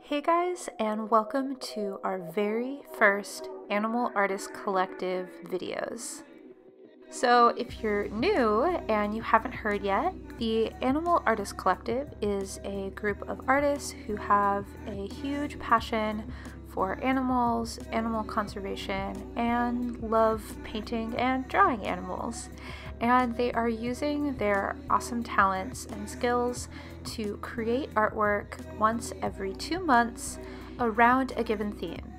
Hey guys, and welcome to our very first Animal Artist Collective videos. So if you're new and you haven't heard yet, the Animal Artist Collective is a group of artists who have a huge passion for animals, animal conservation, and love painting and drawing animals. And they are using their awesome talents and skills to create artwork once every 2 months around a given theme.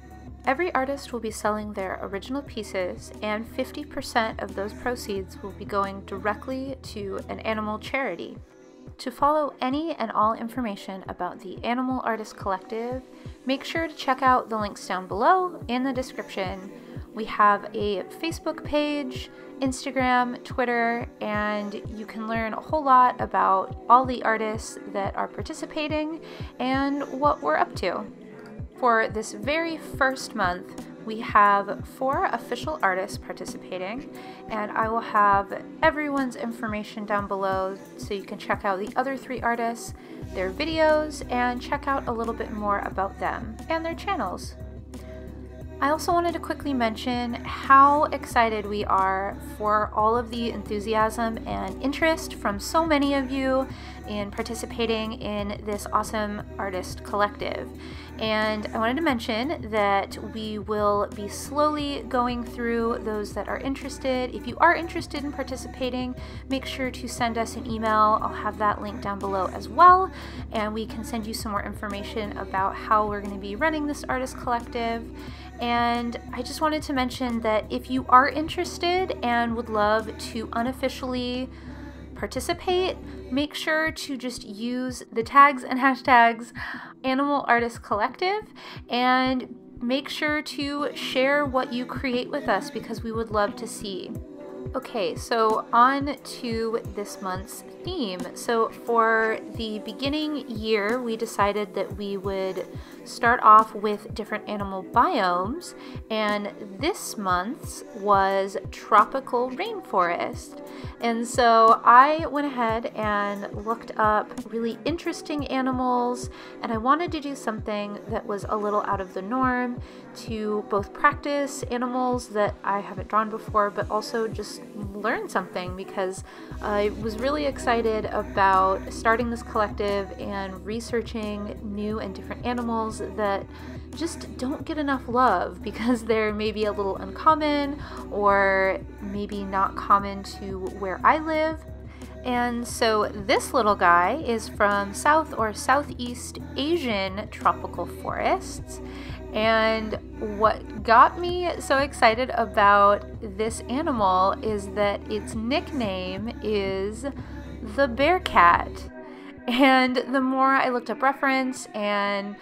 Every artist will be selling their original pieces, and 50% of those proceeds will be going directly to an animal charity. To follow any and all information about the Animal Artist Collective, make sure to check out the links down below in the description. We have a Facebook page, Instagram, Twitter, and you can learn a whole lot about all the artists that are participating and what we're up to. For this very first month, we have 4 official artists participating, and I will have everyone's information down below so you can check out the other 3 artists, their videos, and check out a little bit more about them and their channels. I also wanted to quickly mention how excited we are for all of the enthusiasm and interest from so many of you in participating in this awesome artist collective. And I wanted to mention that we will be slowly going through those that are interested. If you are interested in participating, make sure to send us an email. I'll have that link down below as well, and we can send you some more information about how we're going to be running this artist collective. And I just wanted to mention that if you are interested and would love to unofficially participate, make sure to just use the tags and hashtags Animal Artist Collective, and make sure to share what you create with us because we would love to see. Okay, so on to this month's theme. So for the beginning year, we decided that we would start off with different animal biomes, and this month's was tropical rainforest. And so I went ahead and looked up really interesting animals, and I wanted to do something that was a little out of the norm to both practice animals that I haven't drawn before, but also just learn something, because I was really excited about starting this collective and researching new and different animals that just don't get enough love because they're maybe a little uncommon or maybe not common to where I live. And so this little guy is from South or Southeast Asian tropical forests. And what got me so excited about this animal is that its nickname is the Bearcat. And the more I looked up reference and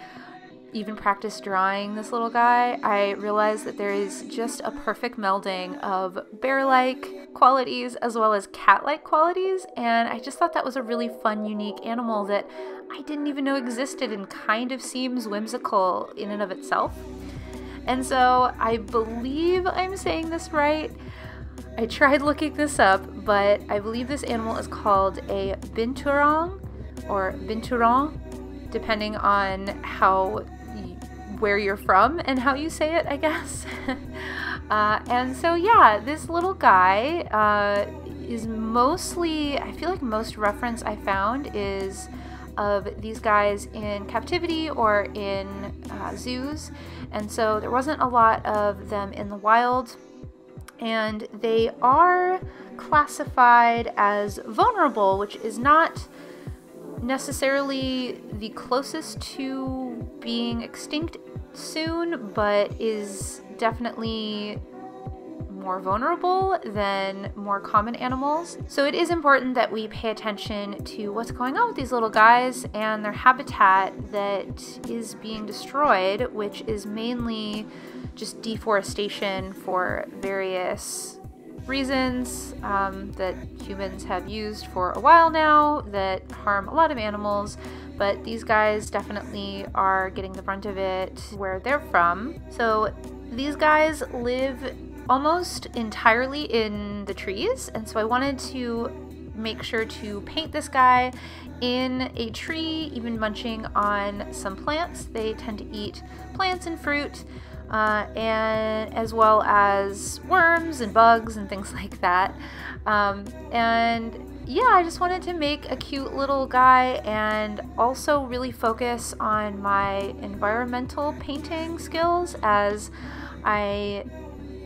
even practiced drawing this little guy, I realized that there is just a perfect melding of bear-like qualities as well as cat-like qualities, and I just thought that was a really fun, unique animal that I didn't even know existed and kind of seems whimsical in and of itself. And so I believe I'm saying this right. I tried looking this up, but I believe this animal is called a binturong or binturong, depending on where you're from and how you say it, I guess. And so yeah, this little guy is mostly, I feel like most reference I found is of these guys in captivity or in zoos, and so there wasn't a lot of them in the wild, and they are classified as vulnerable, which is not necessarily the closest to being extinct soon, but is definitely more vulnerable than more common animals. So it is important that we pay attention to what's going on with these little guys and their habitat that is being destroyed, which is mainly just deforestation for various reasons that humans have used for a while now that harm a lot of animals, but these guys definitely are getting the brunt of it where they're from. So these guys live almost entirely in the trees, and so I wanted to make sure to paint this guy in a tree, even munching on some plants. They tend to eat plants and fruit, and as well as worms and bugs and things like that. And yeah, I just wanted to make a cute little guy and also really focus on my environmental painting skills, as I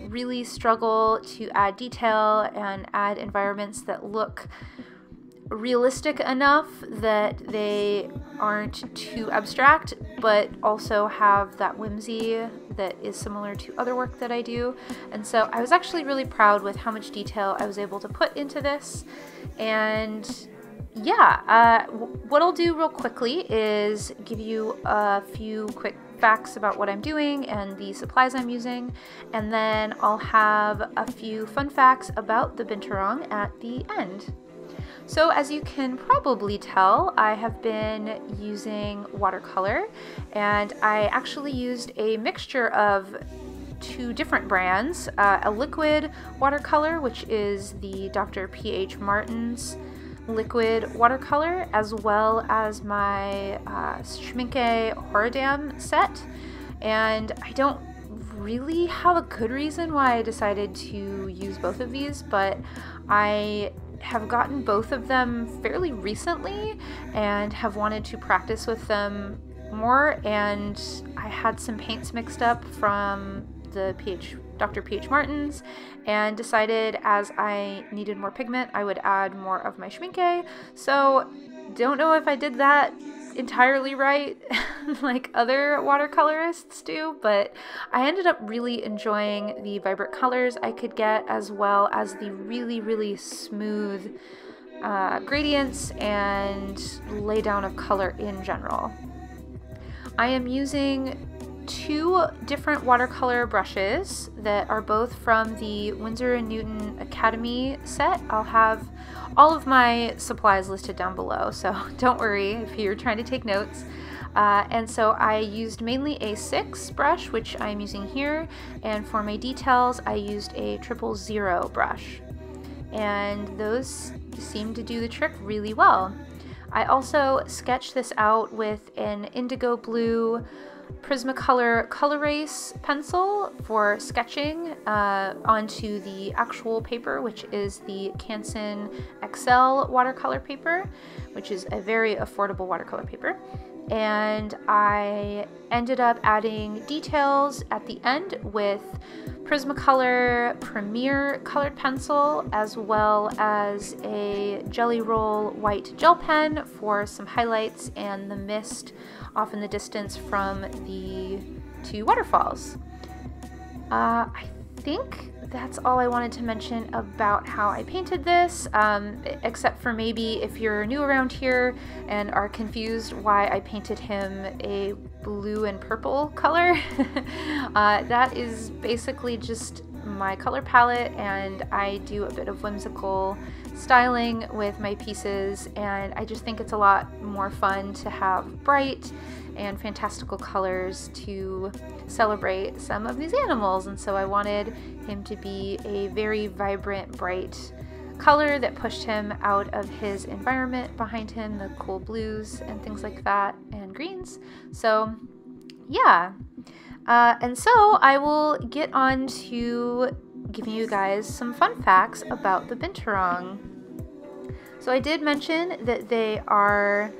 really struggle to add detail and add environments that look realistic enough that they aren't too abstract, but also have that whimsy that is similar to other work that I do. And so I was actually really proud with how much detail I was able to put into this. And yeah, what I'll do real quickly is give you a few quick facts about what I'm doing and the supplies I'm using, and then I'll have a few fun facts about the binturong at the end. So as you can probably tell, I have been using watercolor, and I actually used a mixture of two different brands, a liquid watercolor, which is the Dr. P.H. Martin's liquid watercolor, as well as my Schmincke Horadam set. And I don't really have a good reason why I decided to use both of these, but I have gotten both of them fairly recently and have wanted to practice with them more, and I had some paints mixed up from the Dr. P.H. Martin's and decided as I needed more pigment I would add more of my Schmincke. So don't know if I did that entirely right like other watercolorists do, but I ended up really enjoying the vibrant colors I could get, as well as the really smooth gradients and laydown of color in general. I am using two different watercolor brushes that are both from the Winsor & Newton Academy set. I'll have all of my supplies listed down below, so don't worry if you're trying to take notes. And so I used mainly a 6 brush, which I'm using here, and for my details I used a 000 brush, and those seem to do the trick really well. I also sketched this out with an indigo blue Prismacolor Colorase pencil for sketching onto the actual paper, which is the Canson XL watercolor paper, which is a very affordable watercolor paper. And I ended up adding details at the end with Prismacolor Premier colored pencil, as well as a Jelly Roll white gel pen for some highlights and the mist off in the distance from the two waterfalls. I think that's all I wanted to mention about how I painted this, except for maybe if you're new around here and are confused why I painted him a blue and purple color. That is basically just my color palette, and I do a bit of whimsical styling with my pieces, and I just think it's a lot more fun to have bright and fantastical colors to celebrate some of these animals. And so I wanted him to be a very vibrant, bright color that pushed him out of his environment behind him, the cool blues and things like that, and greens. So yeah, and so I will get on to giving you guys some fun facts about the binturong. So I did mention that they are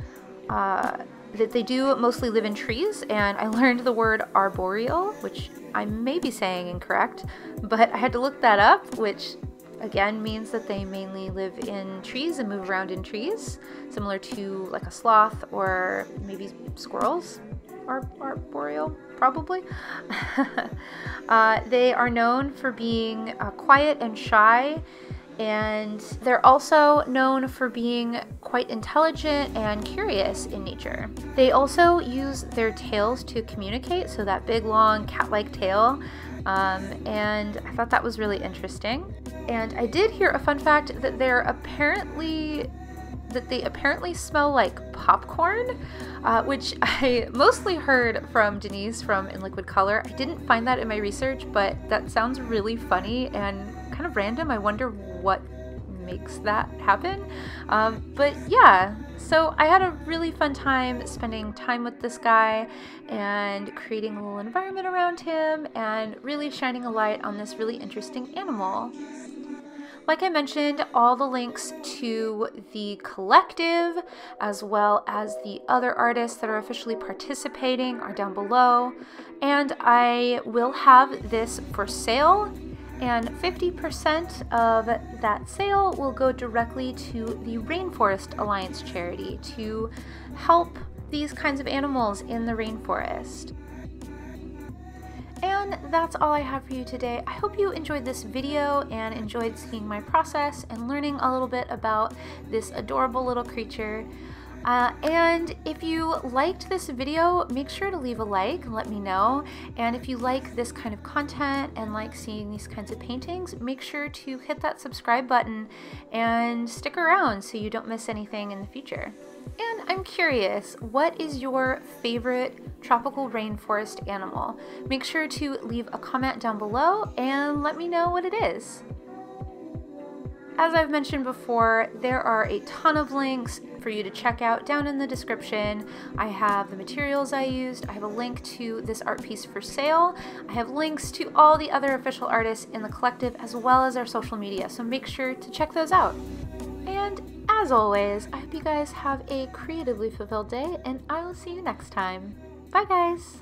that they do mostly live in trees, and I learned the word arboreal, which I may be saying incorrect, but I had to look that up, which again means that they mainly live in trees and move around in trees, similar to like a sloth or maybe squirrels. Arboreal, probably. They are known for being quiet and shy, and they're also known for being quite intelligent and curious in nature. They also use their tails to communicate, so that big long cat-like tail, and I thought that was really interesting. And I did hear a fun fact that they apparently smell like popcorn, which I mostly heard from Denise from In Liquid Color. I didn't find that in my research, but that sounds really funny and kind of random. I wonder what makes that happen. But yeah, so I had a really fun time spending time with this guy and creating a little environment around him and really shining a light on this really interesting animal. Like I mentioned, all the links to the collective as well as the other artists that are officially participating are down below. And I will have this for sale, and 50% of that sale will go directly to the Rainforest Alliance charity to help these kinds of animals in the rainforest. And that's all I have for you today. I hope you enjoyed this video and enjoyed seeing my process and learning a little bit about this adorable little creature. And if you liked this video, make sure to leave a like and let me know. And if you like this kind of content and like seeing these kinds of paintings, make sure to hit that subscribe button and stick around so you don't miss anything in the future. And I'm curious, what is your favorite tropical rainforest animal? Make sure to leave a comment down below and let me know what it is. As I've mentioned before, there are a ton of links for you to check out down in the description. I have the materials I used, I have a link to this art piece for sale, I have links to all the other official artists in the collective as well as our social media, so make sure to check those out. And as always, I hope you guys have a creatively fulfilled day, and I will see you next time. Bye guys!